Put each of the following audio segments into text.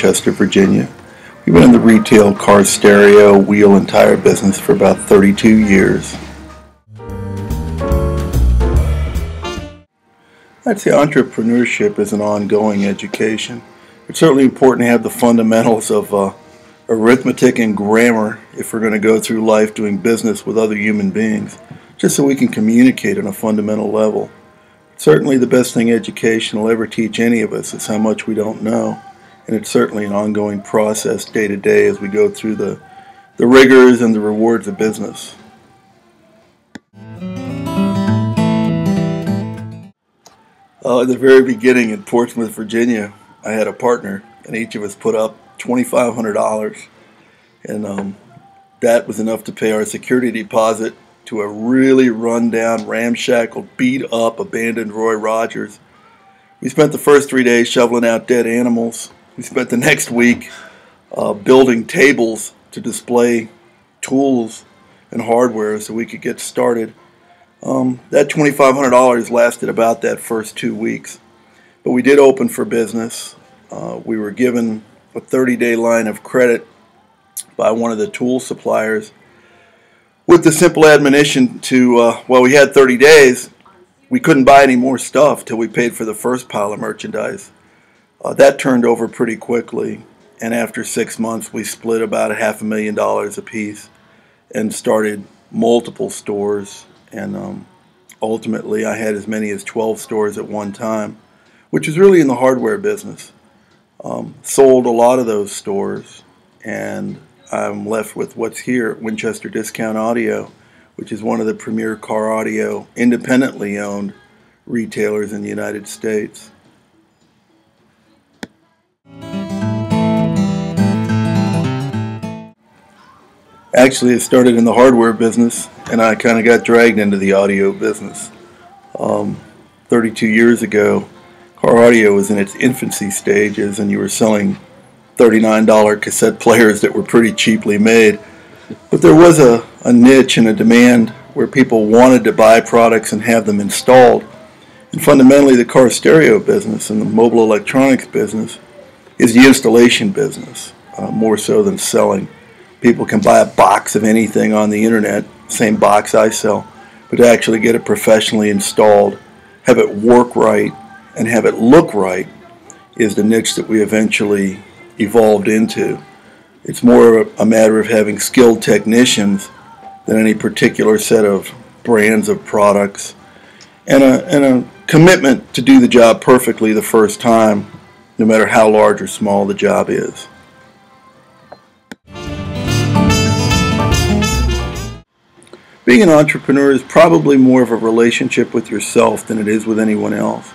Winchester, Virginia. We've been in the retail car stereo, wheel, and tire business for about 32 years. I'd say entrepreneurship is an ongoing education. It's certainly important to have the fundamentals of arithmetic and grammar if we're going to go through life doing business with other human beings, just so we can communicate on a fundamental level. Certainly the best thing education will ever teach any of us is how much we don't know, and it's certainly an ongoing process day to day as we go through the rigors and the rewards of business. At the very beginning in Portsmouth, Virginia, I had a partner, and each of us put up $2,500, and that was enough to pay our security deposit to a really run-down, ramshackle, beat-up, abandoned Roy Rogers. We spent the first 3 days shoveling out dead animals. We spent the next week building tables to display tools and hardware so we could get started. That $2,500 lasted about that first 2 weeks. But we did open for business. We were given a 30-day line of credit by one of the tool suppliers with the simple admonition to, we had 30 days. We couldn't buy any more stuff till we paid for the first pile of merchandise. That turned over pretty quickly, and after 6 months we split about $500,000 apiece and started multiple stores. And ultimately I had as many as 12 stores at one time, which was really in the hardware business. Sold a lot of those stores, and I'm left with what's here at Winchester Discount Audio, which is one of the premier car audio independently owned retailers in the United States. Actually, it started in the hardware business, and I kind of got dragged into the audio business. 32 years ago, car audio was in its infancy stages, and you were selling $39 cassette players that were pretty cheaply made. But there was a niche and a demand where people wanted to buy products and have them installed. And fundamentally, the car stereo business and the mobile electronics business is the installation business, more so than selling. People can buy a box of anything on the internet, same box I sell, but to actually get it professionally installed, have it work right, and have it look right is the niche that we eventually evolved into. It's more a matter of having skilled technicians than any particular set of brands of products, and a commitment to do the job perfectly the first time, no matter how large or small the job is. Being an entrepreneur is probably more of a relationship with yourself than it is with anyone else.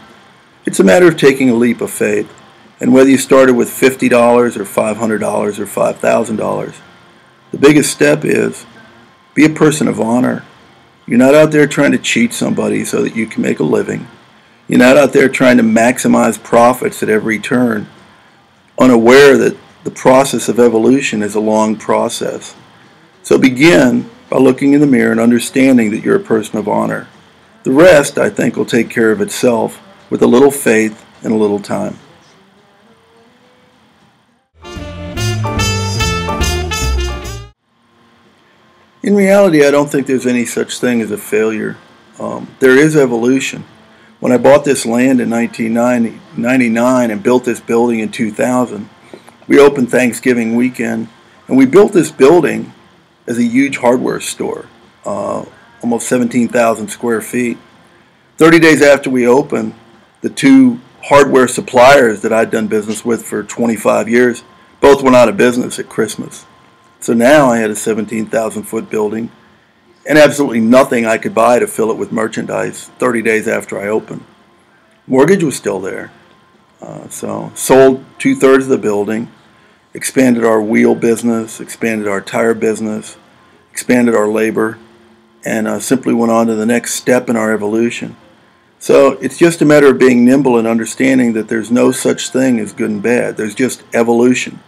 It's a matter of taking a leap of faith, and whether you started with $50 or $500 or $5,000, the biggest step is be a person of honor. You're not out there trying to cheat somebody so that you can make a living. You're not out there trying to maximize profits at every turn, unaware that the process of evolution is a long process. So begin by looking in the mirror and understanding that you're a person of honor. The rest, I think, will take care of itself with a little faith and a little time. In reality, I don't think there's any such thing as a failure. There is evolution. When I bought this land in 1999 and built this building in 2000, we opened Thanksgiving weekend, and we built this building as a huge hardware store, almost 17,000 square feet. 30 days after we opened, the two hardware suppliers that I'd done business with for 25 years both went out of business at Christmas. So now I had a 17,000-foot building and absolutely nothing I could buy to fill it with merchandise 30 days after I opened. Mortgage was still there. So sold 2/3 of the building, expanded our wheel business, expanded our tire business, expanded our labor, and simply went on to the next step in our evolution. So it's just a matter of being nimble and understanding that there's no such thing as good and bad. There's just evolution.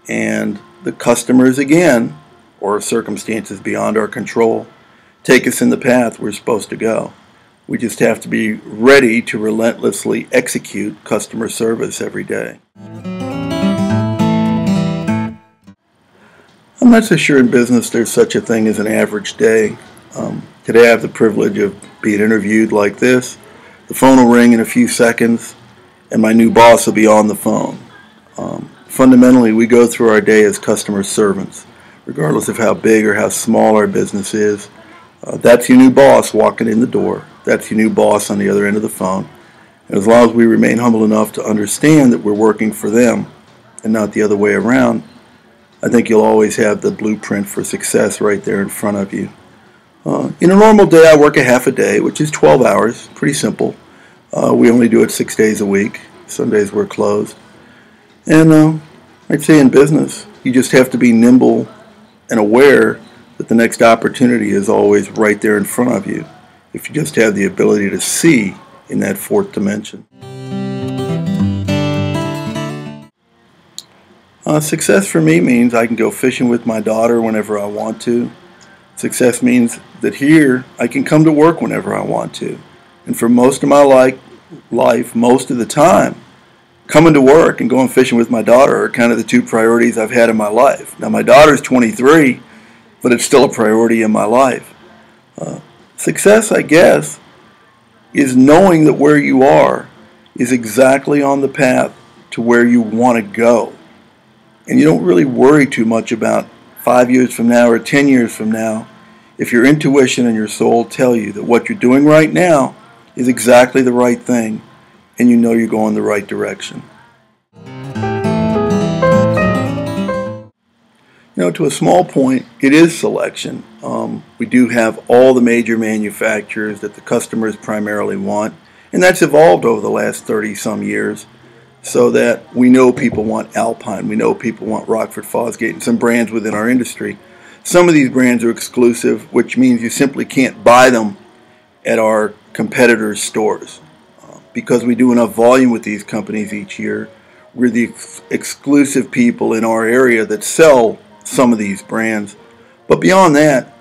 And the customers, again, or circumstances beyond our control, take us in the path we're supposed to go. We just have to be ready to relentlessly execute customer service every day. I'm not so sure in business there's such a thing as an average day. Today I have the privilege of being interviewed like this. The phone will ring in a few seconds and my new boss will be on the phone. Fundamentally, we go through our day as customer servants, regardless of how big or how small our business is. That's your new boss walking in the door. That's your new boss on the other end of the phone. And as long as we remain humble enough to understand that we're working for them and not the other way around, I think you'll always have the blueprint for success right there in front of you. In a normal day, I work a half a day, which is 12 hours. Pretty simple. We only do it 6 days a week. Sundays we're closed. And I'd say in business, you just have to be nimble and aware that the next opportunity is always right there in front of you, if you just have the ability to see in that fourth dimension. Success for me means I can go fishing with my daughter whenever I want to. Success means that here I can come to work whenever I want to. And for most of my life, most of the time, coming to work and going fishing with my daughter are kind of the two priorities I've had in my life. Now my daughter's 23, but it's still a priority in my life. Success, I guess, is knowing that where you are is exactly on the path to where you want to go. And you don't really worry too much about 5 years from now or 10 years from now if your intuition and your soul tell you that what you're doing right now is exactly the right thing and you know you're going the right direction. To a small point, it is selection. We do have all the major manufacturers that the customers primarily want, and that's evolved over the last 30-some years. So that we know people want Alpine, we know people want Rockford Fosgate, and some brands within our industry. Some of these brands are exclusive, which means you simply can't buy them at our competitors' stores. Because we do enough volume with these companies each year, we're the exclusive people in our area that sell some of these brands. But beyond that,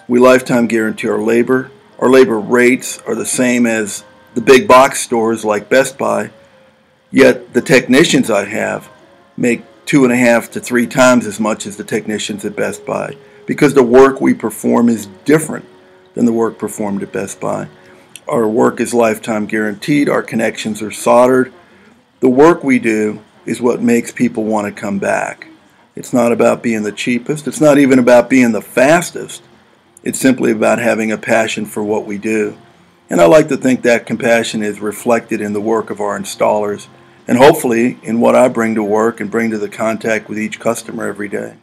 we lifetime guarantee our labor. Our labor rates are the same as the big box stores like Best Buy. Yet the technicians I have make 2.5 to 3 times as much as the technicians at Best Buy because the work we perform is different than the work performed at Best Buy. Our work is lifetime guaranteed. Our connections are soldered. The work we do is what makes people want to come back. It's not about being the cheapest. It's not even about being the fastest. It's simply about having a passion for what we do. And I like to think that compassion is reflected in the work of our installers, and hopefully in what I bring to work and bring to the contact with each customer every day.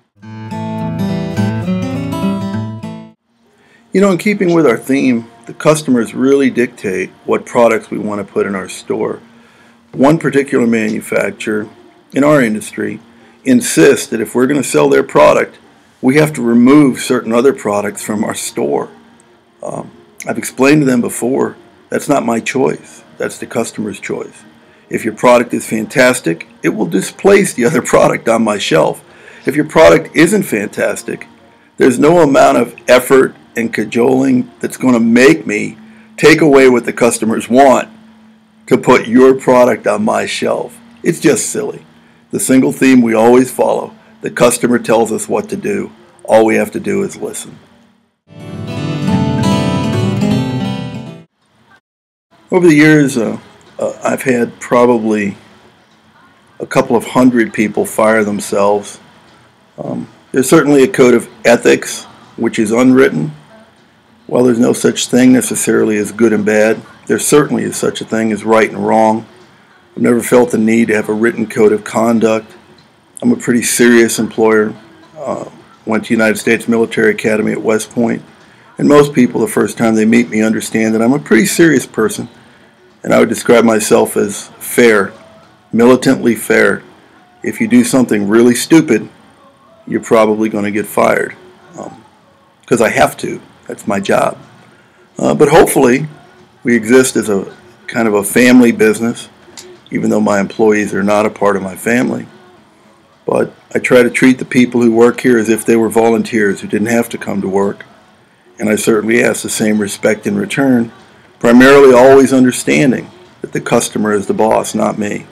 In keeping with our theme, the customers really dictate what products we want to put in our store. One particular manufacturer in our industry insists that if we're going to sell their product, we have to remove certain other products from our store. I've explained to them before, that's not my choice. That's the customer's choice. If your product is fantastic, it will displace the other product on my shelf. If your product isn't fantastic, there's no amount of effort and cajoling that's going to make me take away what the customers want to put your product on my shelf. It's just silly. The single theme we always follow, the customer tells us what to do. All we have to do is listen. Over the years, I've had probably a couple of hundred people fire themselves. There's certainly a code of ethics which is unwritten. While there's no such thing necessarily as good and bad, there certainly is such a thing as right and wrong. I've never felt the need to have a written code of conduct. I'm a pretty serious employer. Went to United States Military Academy at West Point. And most people, the first time they meet me, understand that I'm a pretty serious person. And I would describe myself as fair, militantly fair. If you do something really stupid, you're probably going to get fired. Because I have to. That's my job. But hopefully, we exist as a kind of a family business, even though my employees are not a part of my family. But I try to treat the people who work here as if they were volunteers who didn't have to come to work. And I certainly ask the same respect in return, primarily always understanding that the customer is the boss, not me.